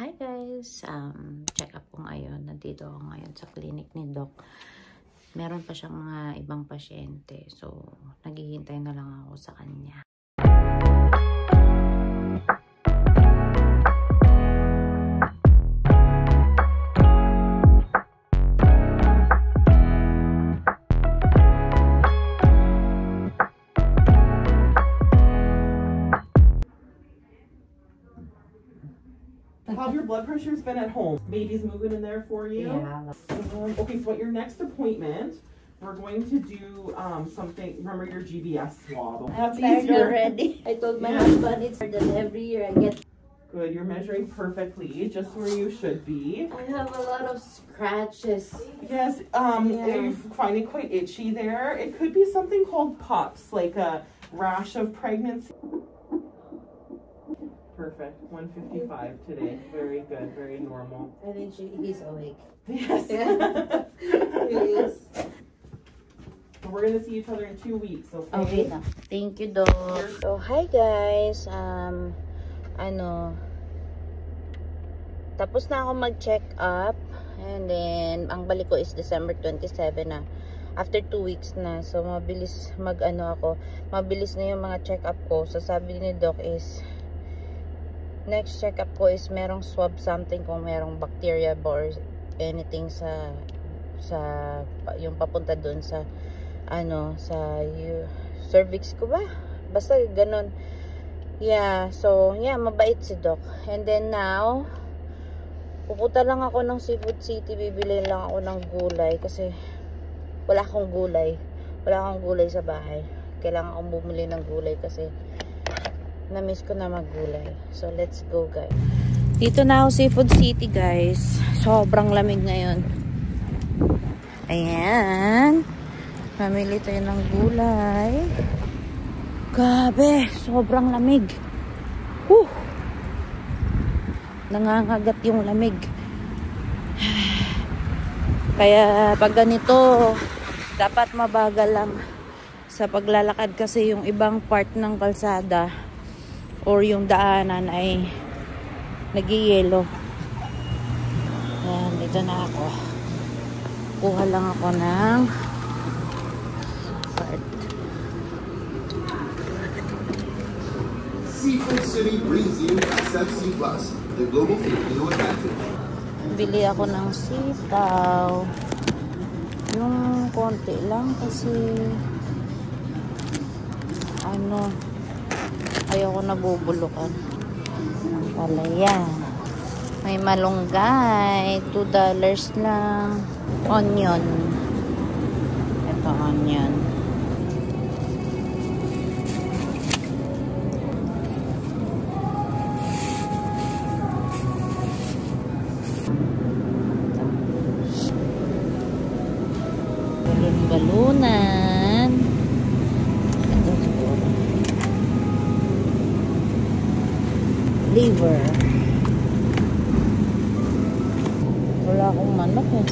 Hi guys! Check up ko ngayon. Nandito ako ngayon sa clinic ni Doc. Meron pa siyang mga ibang pasyente. So, naghihintay na lang ako sa kanya. How have your blood pressure's been at home? Baby's moving in there for you? Yeah. Okay, so at your next appointment, we're going to do something. Remember your GBS swab. I'm tired already. I told my husband it's that every year I get. Good, you're measuring perfectly, just where you should be. I have a lot of scratches. Yes, you find it quite itchy there. It could be something called POTS, like a rash of pregnancy. Perfect. 155 today. Very good. Very normal. I think he's awake. Yes. He is. So we're gonna see each other in 2 weeks. Okay. Okay na. Thank you, Doc. So, hi guys. Tapos na ako mag-check up. And then, ang balik ko is December 27 na. After 2 weeks na. So, mabilis mabilis na yung mga check up ko. So, sabi ni Doc is next check up ko is merong swab something kung merong bacteria or anything sa yung papunta doon sa cervix ko ba? Basta ganun. Yeah, so yeah, mabait si Doc. And then now pupunta lang ako ng Seafood City, bibili lang ako ng gulay kasi wala akong gulay sa bahay. Kailangan akong bumili ng gulay kasi na-miss ko na maggulay. So, let's go, guys. Dito na ako Seafood City, guys. Sobrang lamig ngayon. Ayan. Mamili tayo ng gulay. Grabe, sobrang lamig. Whew! Nangangagat yung lamig. Kaya, pag ganito, dapat mabagal lang sa paglalakad kasi yung ibang part ng kalsada or yung daanan ay nagiyelo. Ayan, dito na ako. Kuha lang ako ng card. Seafood City brings you SFC Plus, the global Filipino advantage. Bili ako ng sitaw. Yung konti lang kasi ayaw ko nabubulukan. Palaya. May malunggay. $2 lang. Onion. Ito onion. Balunan. Ito siguro. Liver. Wala akong manok eh.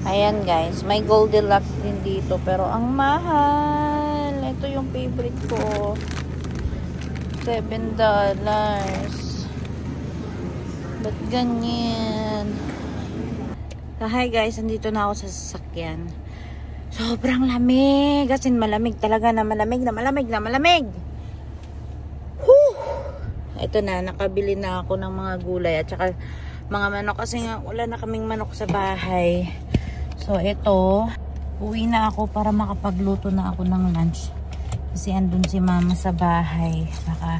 Ayan guys, may Goldilocks din dito pero ang mahal. Ito yung favorite ko. $7. Ba't ganyan? So, hi guys, andito na ako sa sasakyan. Sobrang lamig. Kasi malamig talaga na malamig. Whew! Ito na, nakabili na ako ng mga gulay at saka mga manok kasi nga wala na kaming manok sa bahay. So ito, uwi na ako para makapagluto na ako ng lunch. Kasi andun si mama sa bahay. Baka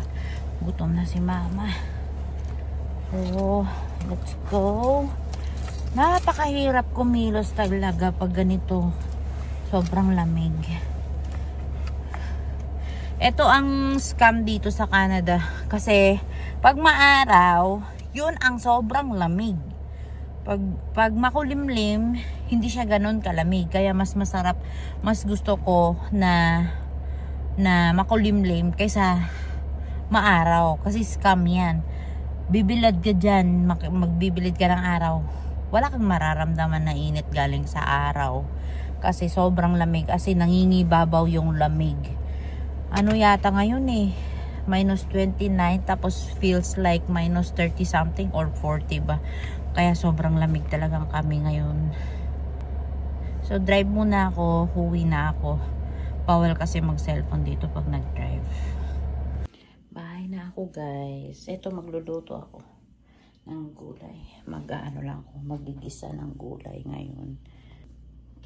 gutom na si mama. So, let's go. Napakahirap kumilos talaga pag ganito. Sobrang lamig. Ito ang scam dito sa Canada. Kasi, pag maaraw, yun ang sobrang lamig. Pag makulimlim, hindi siya ganun kalamig. Kaya mas masarap, mas gusto ko na makulimlim kaysa maaraw. Kasi scam yan. Bibilad ka dyan, magbibilid ka ng araw. Wala kang mararamdaman na init galing sa araw. Kasi sobrang lamig. Kasi nangingibabaw yung lamig. Ano yata ngayon eh. minus 29, tapos feels like minus 30 something or 40 ba. Kaya sobrang lamig talagang kami ngayon. So drive muna ako, huwi na ako. Bawal kasi mag-cellphone dito pag nag-drive. Bahay na ako guys. Ito magluluto ako ng gulay. Mag-ano lang ako, magigisa ng gulay ngayon.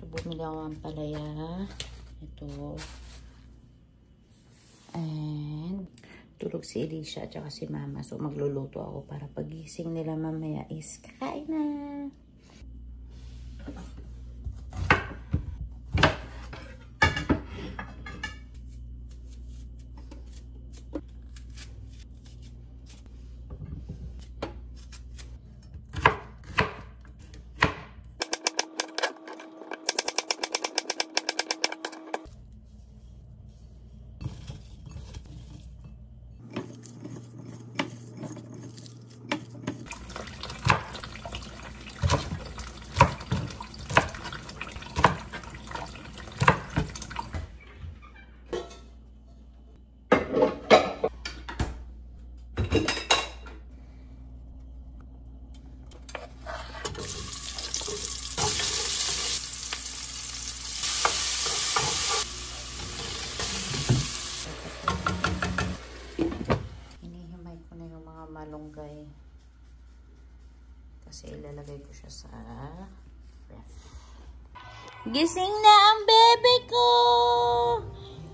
So bumili ako ng palaya. Ito. And tulog si Elisha at saka si Mama. So magluluto ako para pagising nila mamaya is kakain na. Malunggay kasi ilalagay ko siya sa ref. Gising na ang bebe ko,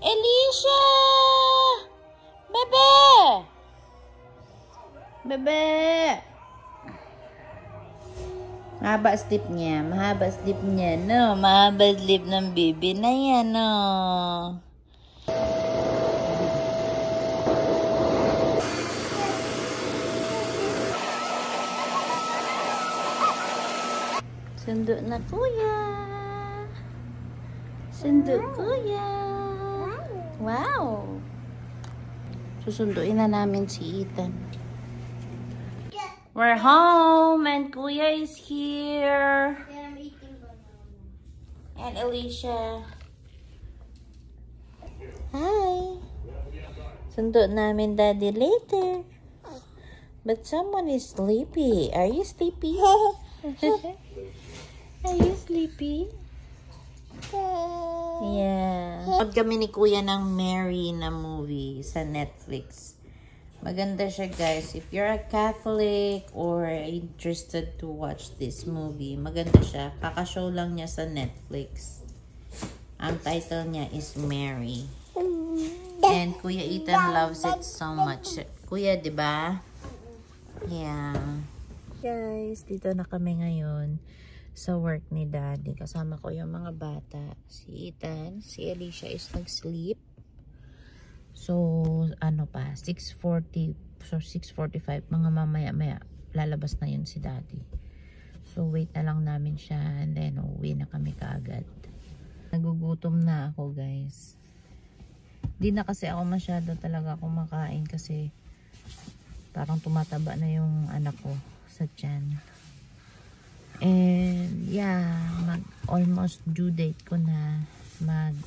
Elisha! Bebe! Bebe! Mahaba sleep niya, no? Mahaba sleep ng bebe na yan, no? Sundo na kuya. Sundo kuya. Wow. Susunduin na namin si Ethan. We're home and kuya is here. And Elisha. Hi. Sundo namin daddy later. But someone is sleepy. Are you sleepy? Are you sleepy? Yeah. Pag kami ni Kuya ng Mary na movie sa Netflix. Maganda siya guys. If you're a Catholic or interested to watch this movie, maganda siya. Kakashow lang niya sa Netflix. Ang title niya is Mary. And Kuya Ethan loves it so much. Kuya, di ba? Yeah. Guys, dito na kami ngayon sa work ni Daddy. Kasama ko yung mga bata. Si Ethan, si Elisha is nag-sleep. So, ano pa, 6:40, so 6:45, mga mamaya-maya, lalabas na yun si Daddy. So, wait na lang namin siya and then uwi na kami kaagad. Nagugutom na ako, guys. Di na kasi ako masyado talaga kumakain kasi parang tumataba na yung anak ko sa tiyan. And yeah, almost due date ko na mag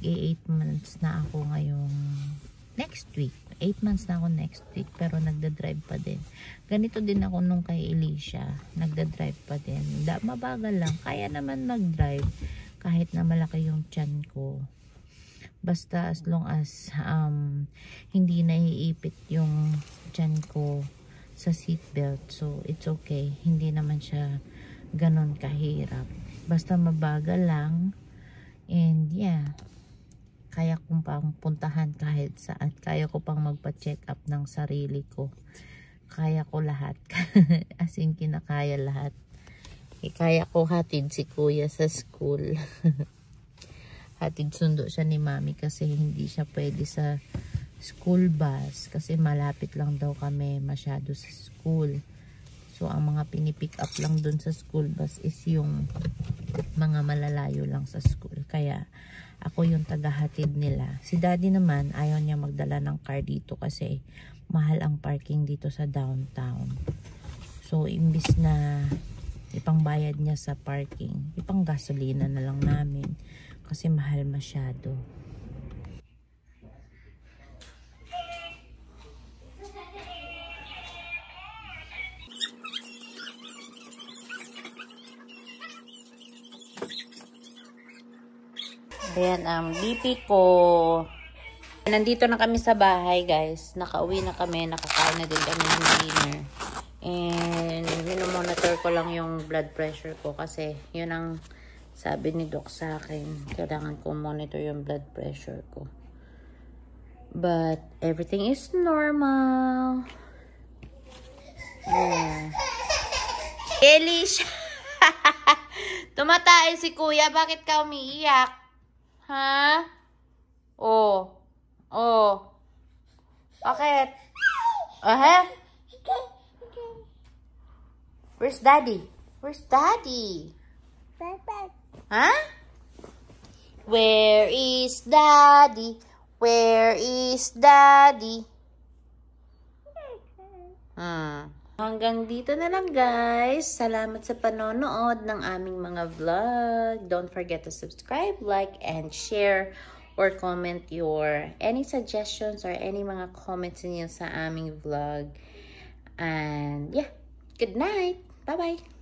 8 months na ako ngayong next week. 8 months na ako next week pero nagda-drive pa din. Ganito din ako nung kay Elisha, nagda-drive pa din. Mabagal lang, kaya naman mag-drive kahit na malaki yung tiyan ko. Basta as long as hindi naiipit yung tiyan ko sa seatbelt. So, it's okay. Hindi naman siya ganon kahirap. Basta mabagal lang. And yeah, kaya kong pang puntahan kahit saan. Kaya ko pang magpa-check up ng sarili ko. Kaya ko lahat. As in, kinakaya lahat. Kaya ko hatid si Kuya sa school. Hatid sundo siya ni Mami kasi hindi siya pwede sa school bus kasi malapit lang daw kami masyado sa school. So ang mga pinipick up lang dun sa school bus is yung mga malalayo lang sa school. Kaya ako yung tagahatid nila. Si Daddy naman ayaw niya magdala ng car dito kasi mahal ang parking dito sa downtown. So imbis na ipangbayad niya sa parking, ipang gasolina na lang namin kasi mahal masyado. Ayan ang BP ko. Nandito na kami sa bahay, guys. Nakauwi na kami. Nakakain na din kami ng dinner. And minomonitor ko lang yung blood pressure ko kasi yun ang sabi ni Doc sa akin. Kailangan ko monitor yung blood pressure ko. But everything is normal. Yeah. Elish! Tumatay si kuya. Bakit ka umiiyak? Ha? Oh. Oh. Bakit? Where's daddy? Where's daddy? Huh? Where is daddy? Where is daddy? Hanggang dito na lang, guys. Salamat sa panonood ng aming mga vlog. Don't forget to subscribe, like, and share or comment your any suggestions or any mga comments niyo sa aming vlog. And yeah, good night. Bye-bye.